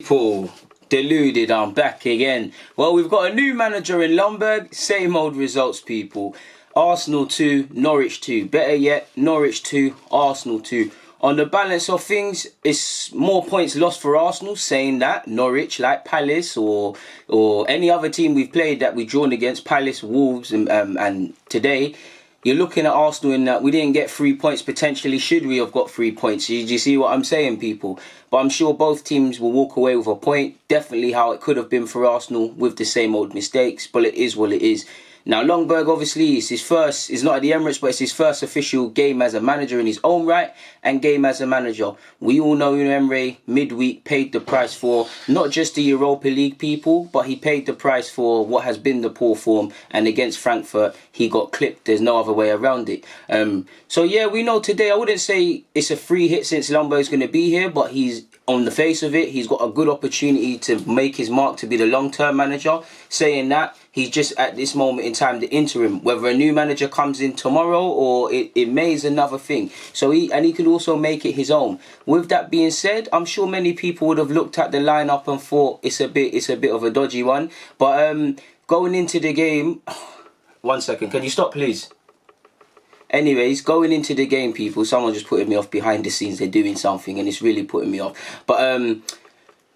Paul, deluded, I'm back again. Well, we've got a new manager in Ljungberg, same old results, people. Arsenal 2, Norwich 2. Better yet, Norwich 2, Arsenal 2. On the balance of things, it's more points lost for Arsenal, saying that Norwich, like Palace or any other team we've played that we've drawn against, Palace, Wolves, and today, you're looking at Arsenal in that we didn't get 3 points potentially. Should we have got 3 points? Do you see what I'm saying, people? But I'm sure both teams will walk away with a point. Definitely how it could have been for Arsenal with the same old mistakes. But it is what it is. Now, Ljungberg, obviously, it's his first, it's not at the Emirates, but it's his first official game as a manager in his own right and game as a manager. We all know Unai Emery, midweek, paid the price for not just the Europa League, people, but he paid the price for what has been the poor form. And against Frankfurt, he got clipped. There's no other way around it. So, yeah, we know today, I wouldn't say it's a free hit since Ljungberg's going to be here, but he's on the face of it, he's got a good opportunity to make his mark to be the long-term manager. Saying that, he's just at this moment in time the interim. Whether a new manager comes in tomorrow or it may is another thing. So he could also make it his own. With that being said, I'm sure many people would have looked at the lineup and thought it's a bit of a dodgy one. But going into the game, 1 second, can you stop, please? Anyways, going into the game, people, someone just putting me off behind the scenes. They're doing something and it's really putting me off. But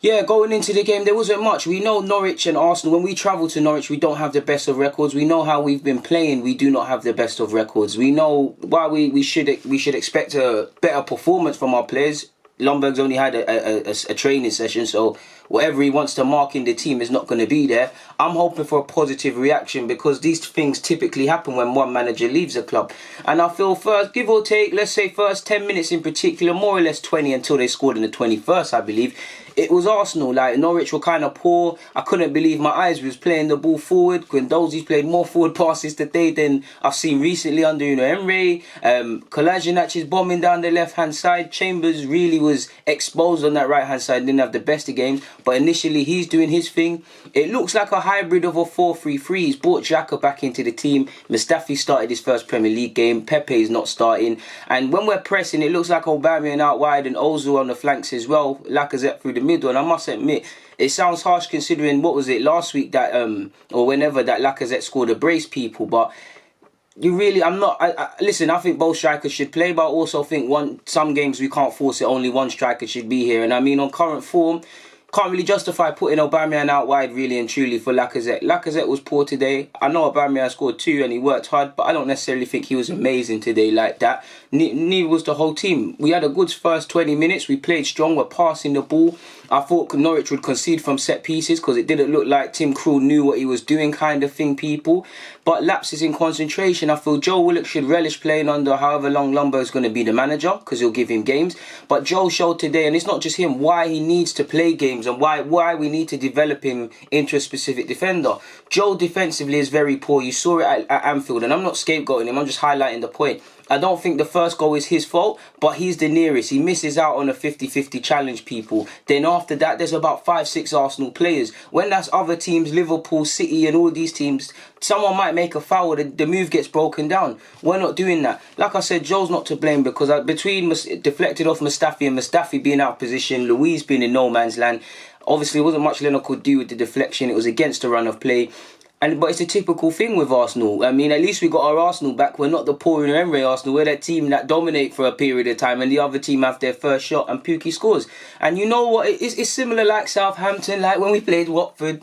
yeah, going into the game, there wasn't much. We know Norwich and Arsenal, when we travel to Norwich, we don't have the best of records. We know how we've been playing. We do not have the best of records. We know why we should expect a better performance from our players. Ljungberg's only had a training session, so whatever he wants to mark in the team is not going to be there. I'm hoping for a positive reaction because these things typically happen when one manager leaves a club. And I feel first, give or take, let's say first 10 minutes in particular, more or less 20 until they scored in the 21st, I believe. It was Arsenal. Like, Norwich were kind of poor. I couldn't believe my eyes. We was playing the ball forward. Guendouzi's played more forward passes today than I've seen recently under Unai Emery. Kolasinac is bombing down the left-hand side. Chambers really was exposed on that right-hand side. Didn't have the best of games. But initially, he's doing his thing. It looks like a hybrid of a 4-3-3. He's brought Xhaka back into the team. Mustafi started his first Premier League game. Pepe is not starting. And when we're pressing, it looks like Aubameyang out wide and Ozil on the flanks as well. Lacazette through the middle, and I must admit, it sounds harsh considering what was it last week that or whenever that Lacazette scored a brace, people. But you really, listen, I think both strikers should play, but I also think some games we can't force it. Only one striker should be here, and I mean on current form, can't really justify putting Aubameyang out wide really and truly for Lacazette. Lacazette was poor today. I know Aubameyang scored 2 and he worked hard, but I don't necessarily think he was amazing today like that. Neither was the whole team. We had a good first 20 minutes. We played strong. We're passing the ball. I thought Norwich would concede from set pieces because it didn't look like Tim Krul knew what he was doing kind of thing, people. But lapses in concentration. I feel Joe Willock should relish playing under however long Ljungberg's going to be the manager because he'll give him games. But Joe showed today, and it's not just him, why he needs to play games and why we need to develop him into a specific defender. Joe defensively is very poor. You saw it at Anfield, and I'm not scapegoating him. I'm just highlighting the point. I don't think the first goal is his fault, but he's the nearest. He misses out on a 50-50 challenge, people. Then after that, there's about 5-6 Arsenal players. When that's other teams, Liverpool, City and all these teams, someone might make a foul, the move gets broken down. We're not doing that. Like I said, Joe's not to blame because between deflected off Mustafi and Mustafi being out of position, Louise being in no man's land, obviously, there wasn't much Leno could do with the deflection. It was against the run of play. But it's a typical thing with Arsenal. I mean, at least we got our Arsenal back. We're not the poor Unai Emery Arsenal. We're that team that dominate for a period of time and the other team have their first shot and Pukki scores. And you know what? It's similar like Southampton, like when we played Watford.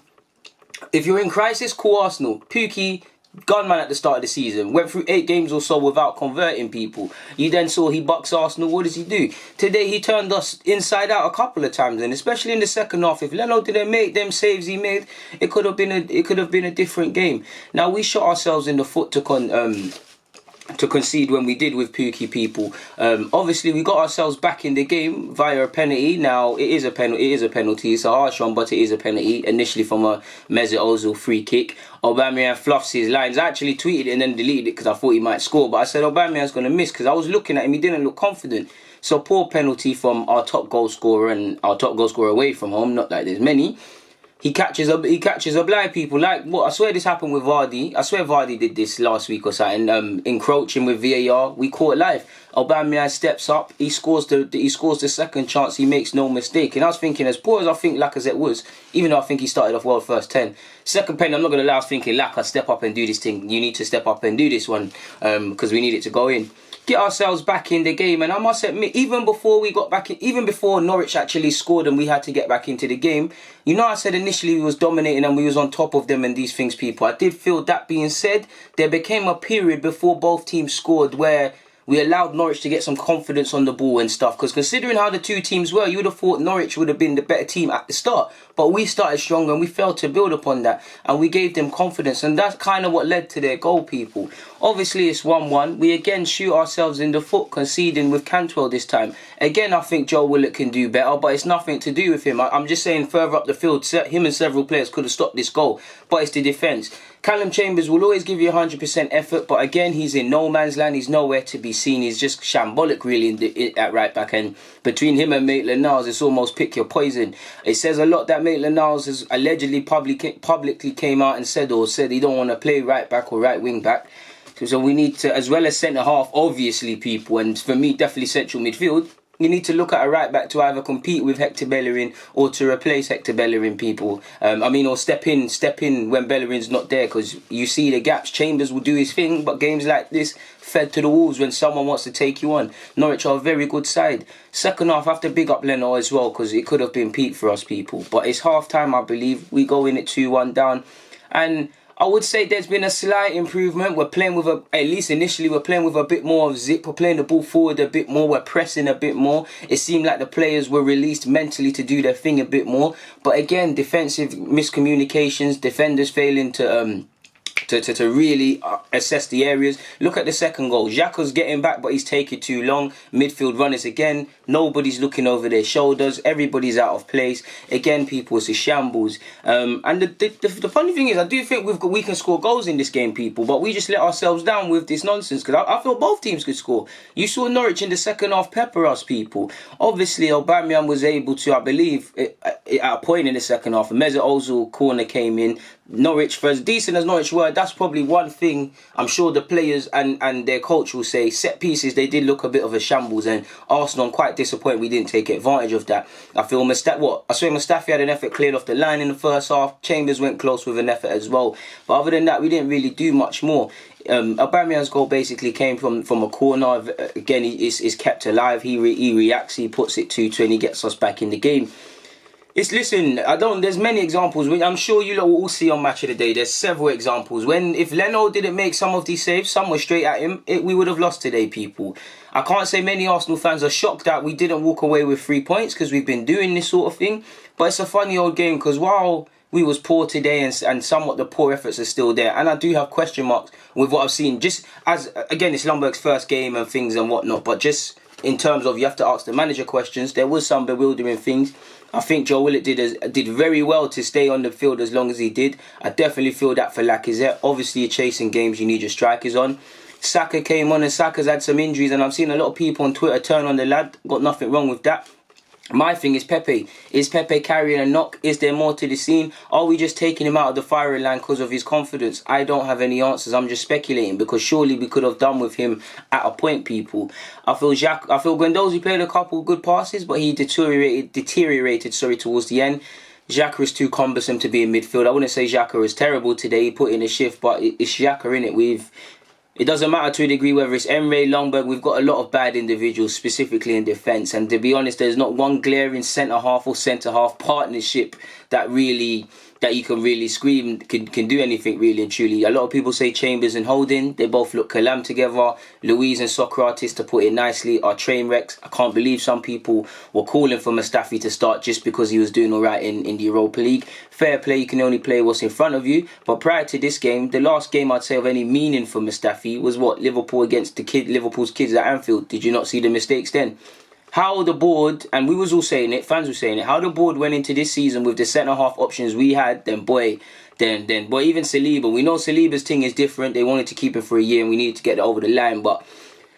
If you're in crisis, call Arsenal. Pukki, gunman at the start of the season, went through 8 games or so without converting, people. You then saw he bucks Arsenal. What does he do? Today he turned us inside out a couple of times, and especially in the second half, if Leno didn't make them saves he made, it could have been a different game. Now we shot ourselves in the foot to concede when we did with Pukki, people. Obviously we got ourselves back in the game via a penalty. Now it is a penalty. It's a harsh one, but it is a penalty. Initially from a Mesut Ozil free kick. Aubameyang fluffs his lines. I actually tweeted it and then deleted it because I thought he might score, but I said Aubameyang's going to miss because I was looking at him. He didn't look confident. So poor penalty from our top goal scorer and our top goal scorer away from home. Not that there's many. he catches a blind people. Like what? I swear this happened with Vardy. I swear Vardy did this last week or something. Encroaching with VAR, we caught live. Aubameyang steps up. He scores the second chance. He makes no mistake. And I was thinking, as poor as I think Lacazette was, even though I think he started off well first 10. Second pen, I'm not gonna lie. I was thinking, Lacazette, step up and do this thing. You need to step up and do this one because we need it to go in. Get ourselves back in the game, and I must admit, even before we got back in, even before Norwich actually scored and we had to get back into the game, you know, I said initially we was dominating and we was on top of them and these things, people. I did feel that being said, there became a period before both teams scored where we allowed Norwich to get some confidence on the ball and stuff. Because considering how the two teams were, you would have thought Norwich would have been the better team at the start. But we started strong and we failed to build upon that. And we gave them confidence. And that's kind of what led to their goal, people. Obviously, it's 1-1. We again shoot ourselves in the foot, conceding with Cantwell this time. Again, I think Joe Willock can do better, but it's nothing to do with him. I'm just saying further up the field, him and several players could have stopped this goal. But it's the defence. Callum Chambers will always give you 100% effort, but again, he's in no man's land. He's nowhere to be seen. He's just shambolic, really, at right back. And between him and Maitland-Niles, it's almost pick your poison. It says a lot that Maitland-Niles has allegedly publicly came out and said he don't want to play right back or right wing back. So we need to, as well as centre half, obviously, people, and for me, definitely central midfield. You need to look at a right back to either compete with Hector Bellerin or to replace Hector Bellerin, people. Or step in when Bellerin's not there, because you see the gaps. Chambers will do his thing, but games like this fed to the wolves when someone wants to take you on. Norwich are a very good side. Second half, I have to big up Leno as well, because it could have been peak for us, people. But it's half time, I believe. We go in at 2-1 down, and I would say there's been a slight improvement. We're playing with at least initially, we're playing with a bit more of zip. We're playing the ball forward a bit more. We're pressing a bit more. It seemed like the players were released mentally to do their thing a bit more. But again, defensive miscommunications, defenders failing to really assess the areas. Look at the second goal. Xhaka's getting back, but he's taking too long. Midfield runners again. Nobody's looking over their shoulders. Everybody's out of place. Again, people, it's a shambles. And the funny thing is, I do think we can score goals in this game, people, but we just let ourselves down with this nonsense, because I feel both teams could score. You saw Norwich in the second half pepper us, people. Obviously, Aubameyang was able to, I believe, at a point in the second half, a Mesut Ozil corner came in. Norwich, for as decent as Norwich were, that's probably one thing I'm sure the players and their coach will say. Set pieces, they did look a bit of a shambles, and Arsenal, I'm quite disappointed we didn't take advantage of that. I feel Mustafi had an effort cleared off the line in the first half. Chambers went close with an effort as well. But other than that, we didn't really do much more. Aubameyang's goal basically came from a corner. Again, he's kept alive. He reacts, he puts it 2-2, and he gets us back in the game. There's many examples. I'm sure you lot will all see on Match of the Day. There's several examples. If Leno didn't make some of these saves, some were straight at him, we would have lost today, people. I can't say many Arsenal fans are shocked that we didn't walk away with 3 points, because we've been doing this sort of thing. But it's a funny old game, because while we was poor today and somewhat the poor efforts are still there, and I do have question marks with what I've seen, just as, again, it's Ljungberg's first game and things and whatnot, but just in terms of you have to ask the manager questions, there was some bewildering things. I think Joe Willock did very well to stay on the field as long as he did. I definitely feel that for Lacazette. Obviously, you're chasing games, you need your strikers on. Saka came on, and Saka's had some injuries, and I've seen a lot of people on Twitter turn on the lad. Got nothing wrong with that. My thing is Pepe. Is Pepe carrying a knock? Is there more to the scene? Are we just taking him out of the firing line because of his confidence? I don't have any answers. I'm just speculating, because surely we could have done with him at a point, people. I feel Guendouzi played a couple of good passes, but he deteriorated towards the end. Xhaka is too cumbersome to be in midfield. I wouldn't say Xhaka is terrible today. He put in a shift, but it's Xhaka in it. It doesn't matter to a degree whether it's Emery, Ljungberg. We've got a lot of bad individuals, specifically in defence. And to be honest, there's not one glaring centre-half or centre-half partnership that you can really scream can do anything really and truly. A lot of people say Chambers and Holding. They both look calam together. Luiz and Socrates, to put it nicely, are train wrecks. I can't believe some people were calling for Mustafi to start just because he was doing all right in the Europa League. Fair play, you can only play what's in front of you. But prior to this game, the last game I'd say of any meaning for Mustafi was Liverpool against Liverpool's kids at Anfield. Did you not see the mistakes then? How the board, and we was all saying it, fans were saying it, how the board went into this season with the centre-half options we had, then boy, even Saliba. We know Saliba's thing is different. They wanted to keep him for a year and we needed to get it over the line. But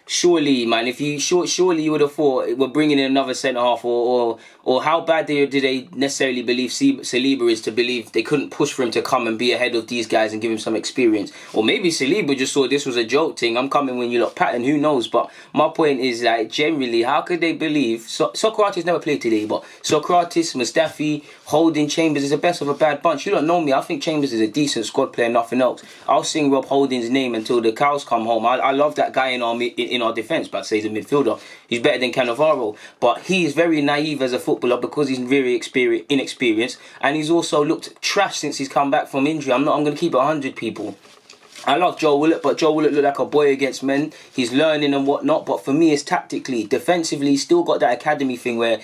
surely, man, if you surely you would have thought we're bringing in another centre half, or how bad did they necessarily believe Saliba is to believe they couldn't push for him to come and be ahead of these guys and give him some experience? Or maybe Saliba just saw this was a joke thing. I'm coming when you lot pattern. Who knows? But my point is, like, generally, how could they believe? Socrates never played today, but Socrates, Mustafi, Holding, Chambers is the best of a bad bunch. You don't know me. I think Chambers is a decent squad player, nothing else. I'll sing Rob Holding's name until the cows come home. I love that guy in our defence, but I'd say he's a midfielder. He's better than Cannavaro, but he is very naive as a footballer because he's very inexperienced, and he's also looked trash since he's come back from injury. I'm going to keep it 100, people. I love Joe Willock, but Joe Willock looked like a boy against men. He's learning and whatnot, but for me, it's tactically. Defensively, he's still got that academy thing where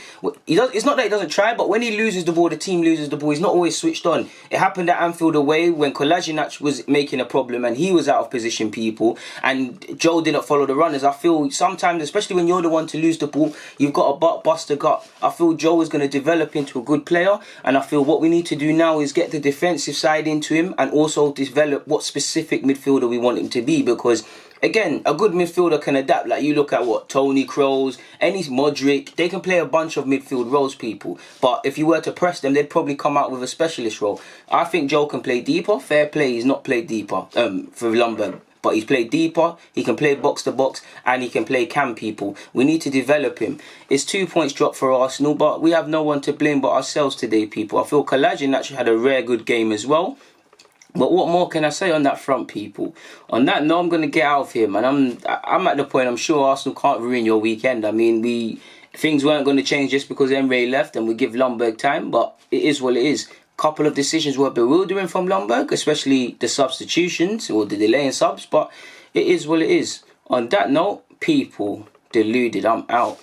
it's not that he doesn't try, but when he loses the ball, the team loses the ball. He's not always switched on. It happened at Anfield away when Kolasinac was making a problem and he was out of position, people, and Joe didn't follow the runners. I feel sometimes, especially when you're the one to lose the ball, you've got to bust a gut. I feel Joe is going to develop into a good player, and I feel what we need to do now is get the defensive side into him and also develop what specific midfielder we want him to be, because again, a good midfielder can adapt. Like, you look at what Tony Kroos, any Modric, they can play a bunch of midfield roles, people, but if you were to press them, they'd probably come out with a specialist role. I think Joe can play deeper. Fair play, he's not played deeper for Ljungberg, but he's played deeper, he can play box to box, and he can play cam, people. We need to develop him. It's 2 points dropped for Arsenal, but we have no one to blame but ourselves today, people. I feel Kolasinac actually had a rare good game as well. But what more can I say on that front, people? On that note, I'm going to get out of here, man. I'm at the point, I'm sure Arsenal can't ruin your weekend. I mean, things weren't going to change just because Emery left and we give Ljungberg time, but it is what it is. Couple of decisions were bewildering from Ljungberg, especially the substitutions or the delay in subs, but it is what it is. On that note, people, deluded, I'm out.